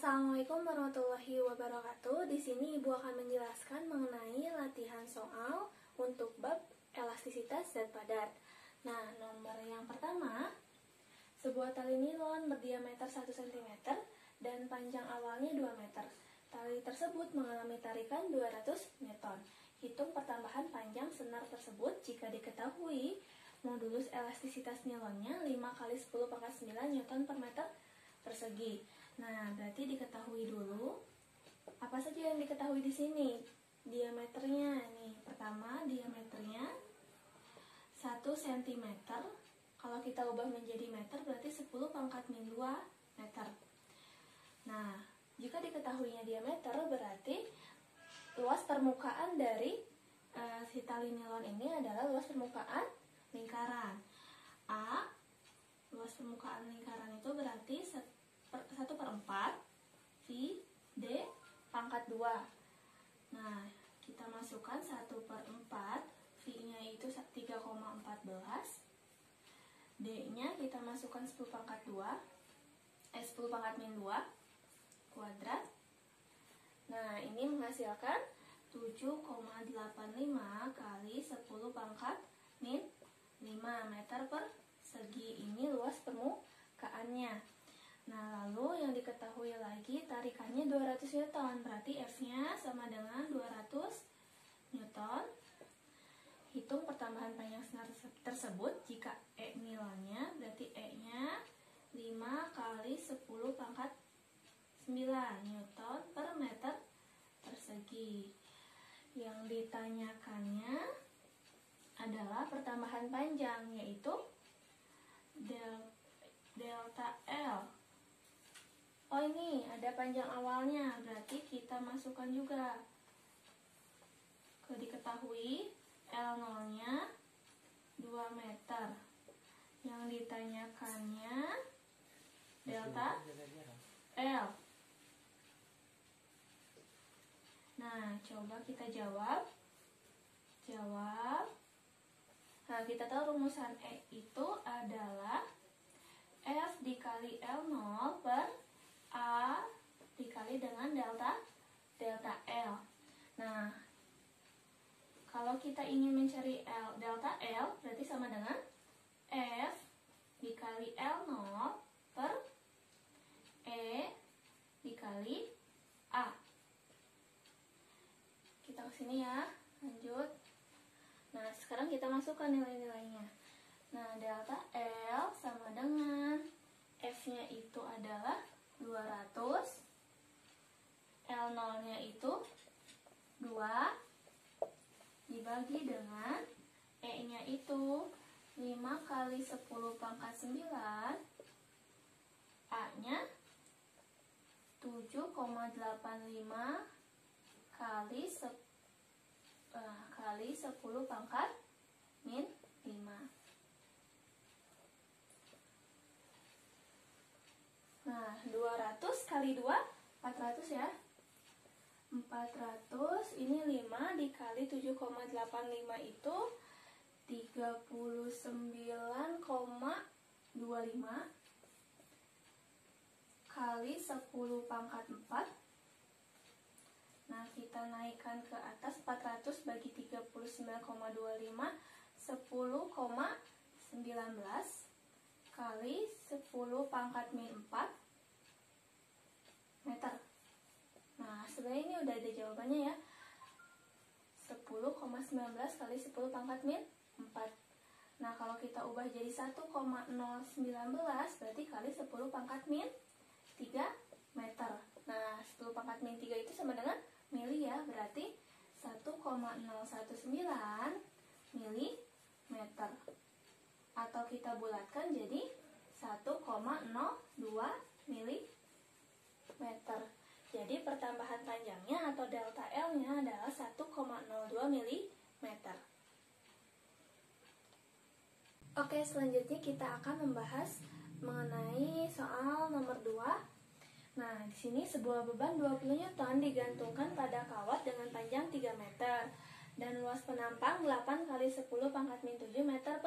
Assalamualaikum warahmatullahi wabarakatuh. Di sini Ibu akan menjelaskan mengenai latihan soal untuk bab elastisitas zat padat. Nah, nomor yang pertama, sebuah tali nilon berdiameter 1 cm dan panjang awalnya 2 meter. Tali tersebut mengalami tarikan 200 Newton. Hitung pertambahan panjang senar tersebut jika diketahui modulus elastisitas nilonnya 5 kali 10 pangkat 9 Newton per meter persegi. Nah, berarti diketahui dulu apa saja yang diketahui di sini. Diameternya nih, pertama diameternya 1 cm. Kalau kita ubah menjadi meter berarti 10 pangkat min 2 meter. Nah, jika diketahuinya diameter berarti luas permukaan dari si tali nilon ini adalah luas permukaan lingkaran. A, luas permukaan lingkaran itu berarti 1/4 V D pangkat 2. Nah, kita masukkan 1/4, V-nya itu 3,14, D-nya kita masukkan 10 pangkat min 2 kuadrat. Nah, ini menghasilkan 7,85 kali 10 pangkat min 5 meter persegi. Ini luas permukaannya. Nah, lalu yang diketahui lagi tarikannya 200 Newton. Berarti F-nya sama dengan 200 Newton. Hitung pertambahan panjang senar tersebut jika E nilonnya, berarti E-nya 5 kali 10 pangkat 9 Newton per meter persegi. Yang ditanyakannya adalah pertambahan panjang, yaitu delta L. Oh, ini ada panjang awalnya, berarti kita masukkan juga. Diketahui L0-nya 2 meter. Yang ditanyakannya delta L. Nah, coba kita jawab. Nah, kita tahu rumusan E itu adalah F dikali L0 per A dikali dengan delta L. Nah, kalau kita ingin mencari delta L berarti sama dengan F dikali L0 per E dikali A. Kita kesini ya, lanjut. Nah, sekarang kita masukkan nilai-nilainya. Nah, delta L sama dengan F-nya itu adalah 200, L0-nya itu 2, dibagi dengan E-nya itu 5 kali 10 pangkat 9, A-nya 7,85 kali 10 pangkat min 5. Nah, 200 kali 2, 400 ya. 400, ini 5 dikali 7,85 itu 39,25 kali 10 pangkat 4. Nah, kita naikkan ke atas 400 bagi 39,25, 10,19 kali 10 pangkat min 4 meter. Nah, sebenarnya ini udah ada jawabannya ya. 10,19 kali 10 pangkat min 4. Nah, kalau kita ubah jadi 1,019 berarti kali 10 pangkat min 3 meter. Nah, 10 pangkat min 3 itu sama dengan mili ya, berarti 1,019 milimeter. Atau kita bulatkan jadi 1,02 milimeter. Jadi pertambahan panjangnya atau delta L-nya adalah 1,02 milimeter. Oke, selanjutnya kita akan membahas mengenai soal nomor 2. Nah, di sini sebuah beban 20 Newton digantungkan pada kawat dengan panjang 3 meter dan luas penampang 8 kali 10 pangkat min 7 meter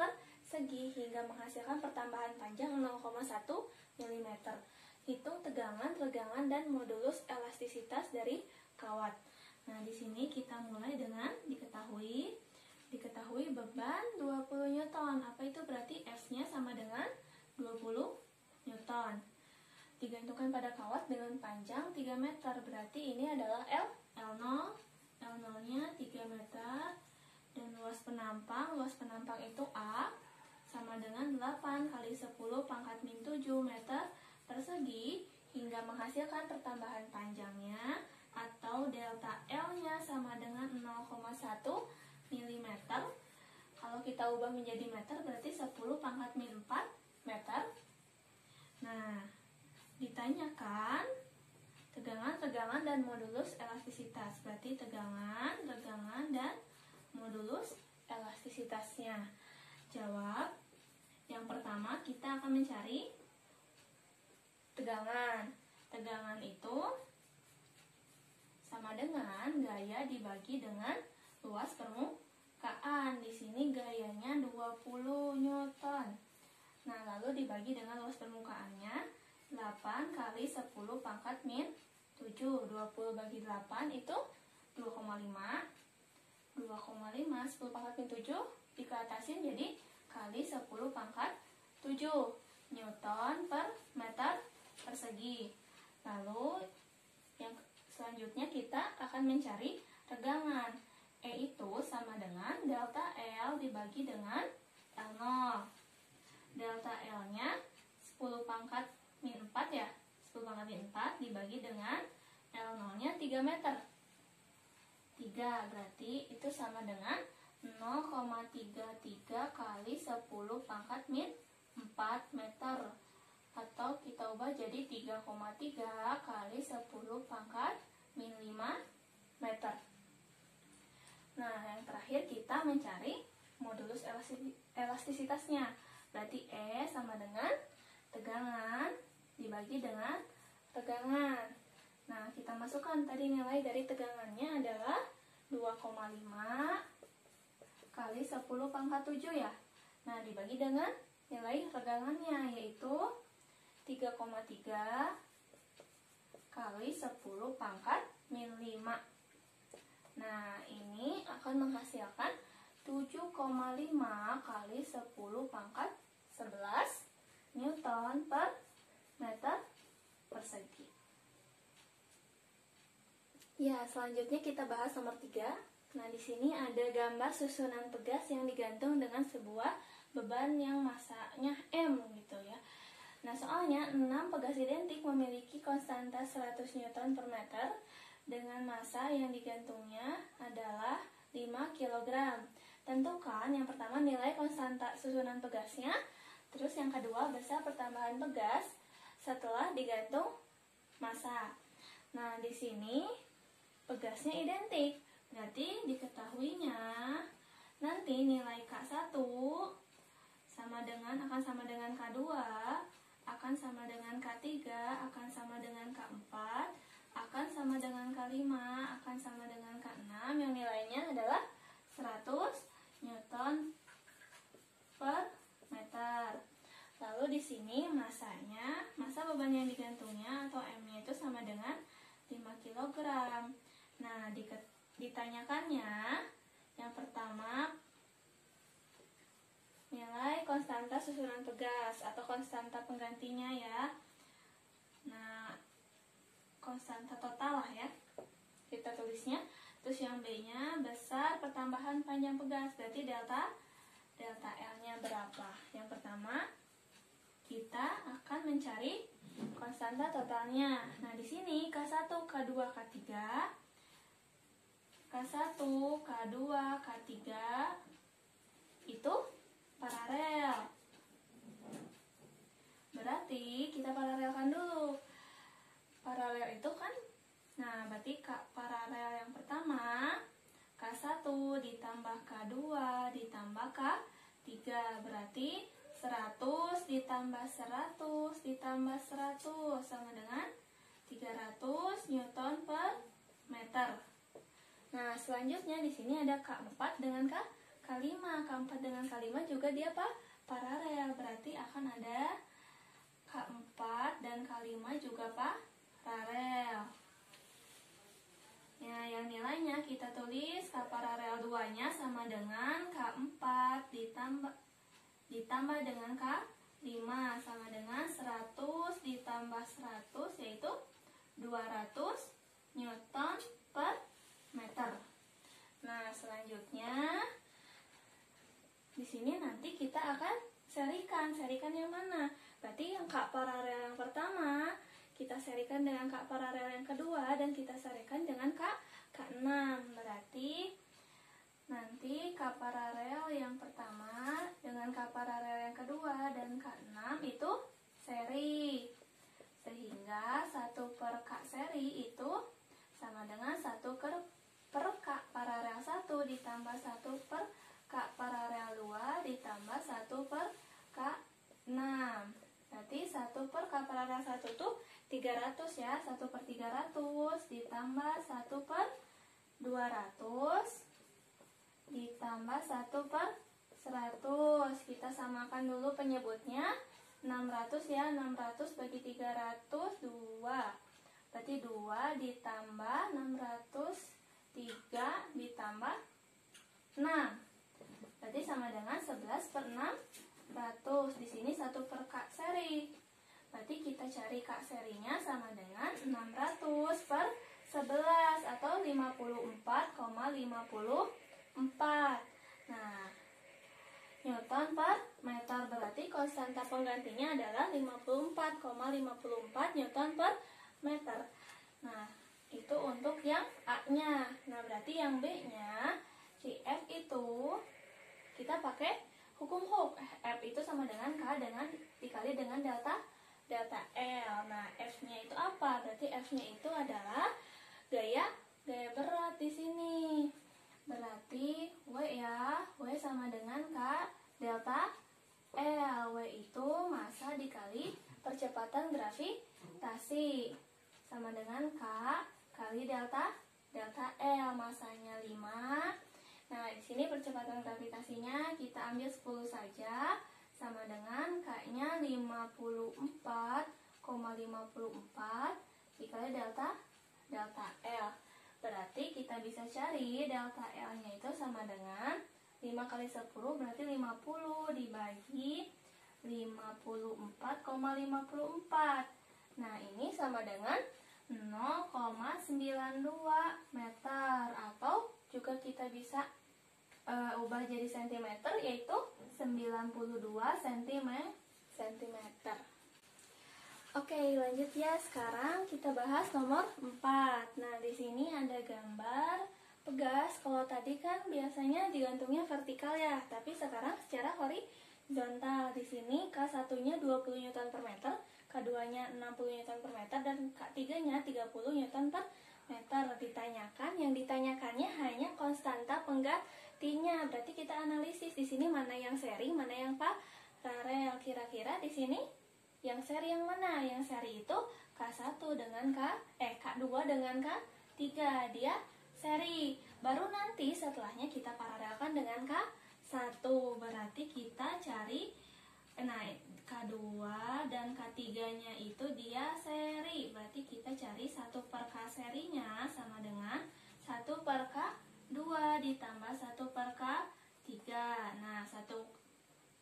persegi hingga menghasilkan pertambahan panjang 0,1 mm. hitung tegangan, regangan, dan modulus elastisitas dari kawat. Nah, di sini kita mulai dengan diketahui beban 20 Newton. Apa itu? Berarti F-nya sama dengan 20 Newton. Digantungkan pada kawat dengan panjang 3 meter. Berarti ini adalah L0. L0-nya 3 meter. Dan luas penampang itu A sama dengan 8 kali 10 pangkat min 7 meter persegi hingga menghasilkan pertambahan panjangnya atau delta L-nya sama dengan 0,1 mm. Kalau kita ubah menjadi meter berarti 10 pangkat min 4 meter. Nah, ditanyakan tegangan, regangan, dan modulus elastisitas. Berarti tegangan, regangan, dan modulus elastisitasnya. Jawab. Yang pertama kita akan mencari tegangan. Tegangan itu sama dengan gaya dibagi dengan luas permukaan. Di sini gayanya 20 Newton. Nah, lalu dibagi dengan luas permukaannya 8 kali 10 pangkat min 7. 20 bagi 8 itu 2,5. 10 pangkat min 7 dikatasin jadi kali 10 pangkat 7 Newton per meter persegi. Lalu yang selanjutnya kita akan mencari regangan. E itu sama dengan delta L dibagi dengan L0. Delta L-nya 10 pangkat min 4 ya. 10 pangkat min 4 dibagi dengan L0-nya 3 meter. 3 berarti itu sama dengan 0,33 kali 10 pangkat min 4 meter. Atau kita ubah jadi 3,3 kali 10 pangkat min 5 meter. Nah, yang terakhir kita mencari modulus elastisitasnya. Berarti E sama dengan tegangan dibagi dengan regangan. Nah, kita masukkan tadi nilai dari tegangannya adalah 2,5 kali 10 pangkat 7 ya. Nah, dibagi dengan nilai regangannya yaitu 3,3 kali 10 pangkat min 5. Nah, ini akan menghasilkan 7,5 kali 10 pangkat 11 Newton per meter persegi. Ya, selanjutnya kita bahas nomor 3. Nah, di sini ada gambar susunan pegas yang digantung dengan sebuah beban yang masanya M gitu ya. Nah, soalnya 6 pegas identik memiliki konstanta 100 Newton per meter dengan massa yang digantungnya adalah 5 kg. Tentukan yang pertama nilai konstanta susunan pegasnya, terus yang kedua besar pertambahan pegas setelah digantung massa. Nah, di sini pegasnya identik, berarti diketahuinya nanti nilai K1 akan sama dengan K2, akan sama dengan K3, akan sama dengan K4, akan sama dengan K5, akan sama dengan K6 yang nilainya adalah 100 Newton per meter. Lalu di sini massa beban yang digantungnya atau M-nya itu sama dengan 5 kg. Nah, ditanyakannya yang pertama nilai konstanta susunan pegas atau konstanta penggantinya ya. Nah, konstanta total lah ya kita tulisnya. Terus yang B-nya besar pertambahan panjang pegas, berarti delta L-nya berapa. Yang pertama kita akan mencari konstanta totalnya. Nah, di sini K1, K2, K3, K1, K2, K3 itu paralel. Berarti kita paralelkan dulu. Paralel itu kan, nah berarti paralel yang pertama K1 ditambah K2 ditambah K3 berarti 100 ditambah 100 ditambah 100 sama dengan 300 Newton per meter. Nah, selanjutnya di sini ada K4 dengan K5. K4 dengan K5 juga dia paralel, berarti akan ada K4 dan K5 juga paralel. Ya, yang nilainya kita tulis K paralel 2-nya sama dengan K4 ditambah dengan K5 sama dengan 100 ditambah 100 yaitu 200 Newton per meter. Nah, selanjutnya di sini nanti kita akan serikan. Serikan yang mana? Berarti yang K paralel yang pertama kita serikan dengan K paralel yang kedua dan kita serikan dengan K6. Berarti nanti K paralel yang pertama dengan K paralel yang kedua dan K6 itu seri. Sehingga 1 per K seri itu sama dengan 1 per K paralel 1 ditambah 1 per K paralel 2 ditambah 1 per K6. Berarti 1 per K paralel 1 itu 300 ya. 1 per 300 ditambah 1 per 200 ditambah 1 per 100. Kita samakan dulu penyebutnya. 600 ya. 600 bagi 300 2. Berarti 2 ditambah 600 3 ditambah 6. Berarti sama dengan 11 per 600. Di sini 1 per K seri. Berarti kita cari K serinya sama dengan 600 per 11 atau 54,54. Nah, Newton per meter berarti konstanta penggantinya adalah 54,54 Newton per meter. Nah, itu untuk yang A-nya. Nah, berarti yang B-nya, si F itu kita pakai hukum Hooke. F itu sama dengan K dikali dengan delta L. Nah, F-nya itu apa? Berarti F-nya itu adalah gaya berat di sini. Berarti W ya, W sama dengan K delta L. W itu massa dikali percepatan gravitasi sama dengan K kali delta L, masanya 5. Nah, di sini percepatan gravitasinya kita ambil 10 saja sama dengan K-nya 54,54 dikali delta L. Berarti kita bisa cari delta L-nya itu sama dengan 5 kali 10 berarti 50 dibagi 54,54. Nah, ini sama dengan 0,92 meter atau juga kita bisa ubah jadi sentimeter yaitu 92 cm. Oke, lanjut ya. Sekarang kita bahas nomor 4. Nah, di sini ada gambar pegas. Kalau tadi kan biasanya digantungnya vertikal ya, tapi sekarang secara horizontal. Di sini K1-nya 20 Newton per meter, K2-nya 60 Newton per meter, dan K3-nya 30 Newton per meter. Yang ditanyakannya hanya konstanta penggantinya. Berarti kita analisis di sini mana yang seri, mana yang paralel. Kira-kira di sini yang seri yang mana? Yang seri itu K1 dengan K2 dengan K3. Dia seri. Baru nanti setelahnya kita paralelkan dengan K1. Berarti kita cari K2 dan K3-nya itu dia seri. Berarti kita cari 1 per K serinya sama dengan 1 per K2 ditambah 1 per K3. Nah,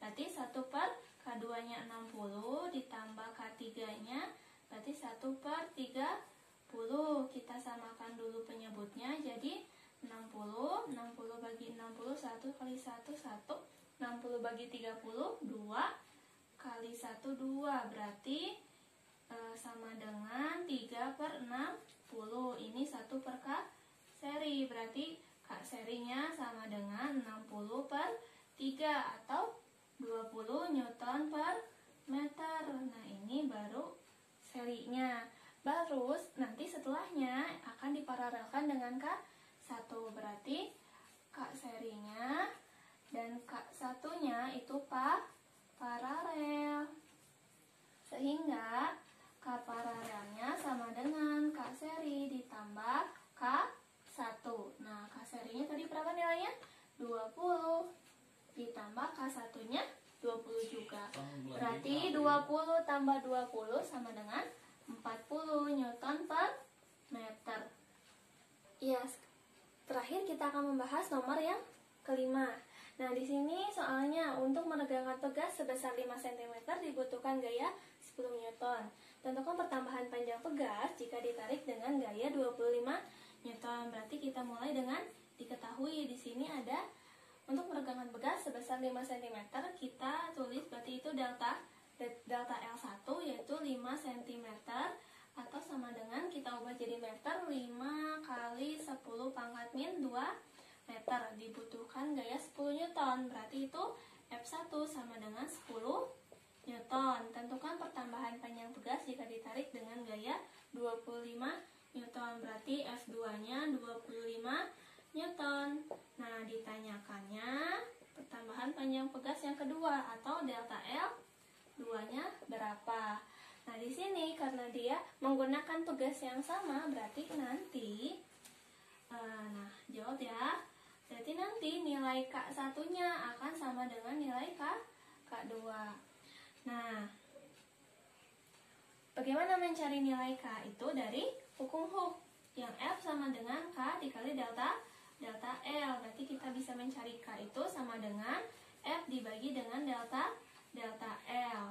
berarti 1 per K2-nya 60 ditambah K3-nya berarti 1 per 30. Kita samakan dulu penyebutnya. Jadi 60 bagi 60 1 kali 1 1. 60 bagi 30 2 kali 1 2. Berarti sama dengan 3 per 60. Ini 1 per K seri. Berarti K serinya sama dengan 60 per 3 atau 20 Newton per meter. Nah, ini baru serinya. Baru nanti setelahnya akan diparalelkan dengan K1. Berarti K serinya dan K1-nya itu paralel. Sehingga K paralelnya sama dengan K seri ditambah K1. Nah, K serinya tadi berapa nilainya? 20. Ditambah K1-nya 20. 20 juga. Berarti 20 tambah 20 sama dengan 40 Newton per meter. Ya, terakhir kita akan membahas nomor yang kelima. Nah, di sini soalnya untuk menegangkan pegas sebesar 5 cm dibutuhkan gaya 10 Newton. Tentukan pertambahan panjang pegas jika ditarik dengan gaya 25 Newton. Berarti kita mulai dengan diketahui di sini ada untuk meregangkan pegas sebesar 5 cm, kita tulis berarti itu delta L1 yaitu 5 cm atau sama dengan kita ubah jadi meter 5 kali 10 pangkat min 2 meter. Dibutuhkan gaya 10 Newton. Berarti itu F1 sama dengan 10 Newton. Tentukan pertambahan panjang pegas jika ditarik dengan gaya 25 Newton. Berarti F2-nya 25 Newton. Nah, ditanyakannya pertambahan panjang pegas yang kedua atau delta L2-nya berapa? Nah, di sini karena dia menggunakan pegas yang sama, berarti nanti jawab ya. Berarti nanti nilai K1-nya akan sama dengan nilai K2. Nah, bagaimana mencari nilai K itu dari hukum Hooke yang F sama dengan K dikali delta L. Berarti kita bisa mencari K itu sama dengan F dibagi dengan delta L.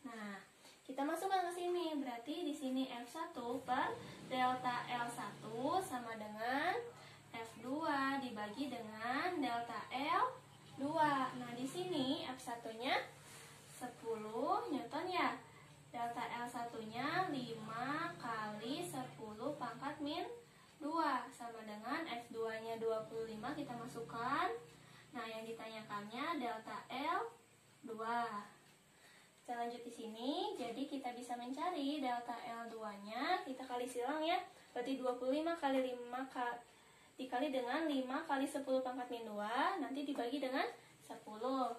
Nah, kita masukkan ke sini. Berarti di sini F1 per delta L1 sama dengan F2 dibagi dengan delta L2. Nah, di sini F1-nya 10 Newton ya. Delta L1-nya 5 kali 10 pangkat min 2 sama dengan F2-nya 25 kita masukkan. Nah, yang ditanyakannya delta L2. Kita lanjut di sini. Jadi kita bisa mencari delta L2-nya, kita kali silang ya. Berarti 25 kali 5 dikali dengan 5 kali 10 pangkat min 2 nanti dibagi dengan 10.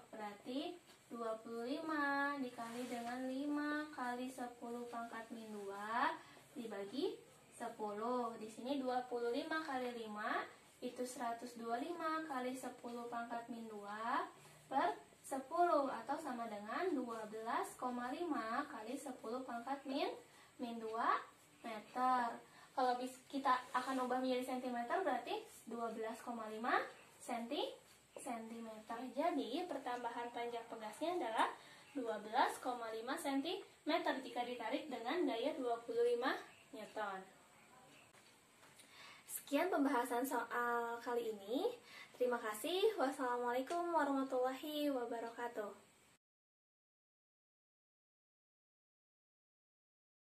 Berarti 25 dikali dengan 5 kali 10 pangkat min 2 dibagi 10. Di sini 25 kali 5 itu 125 kali 10 pangkat min 2 per 10 atau sama dengan 12,5 kali 10 pangkat min 2 meter. Kalau kita akan ubah menjadi cm berarti 12,5 cm. Jadi pertambahan panjang pegasnya adalah 12,5 cm jika ditarik dengan gaya 25 Newton. Sekian pembahasan soal kali ini. Terima kasih. Wassalamualaikum warahmatullahi wabarakatuh.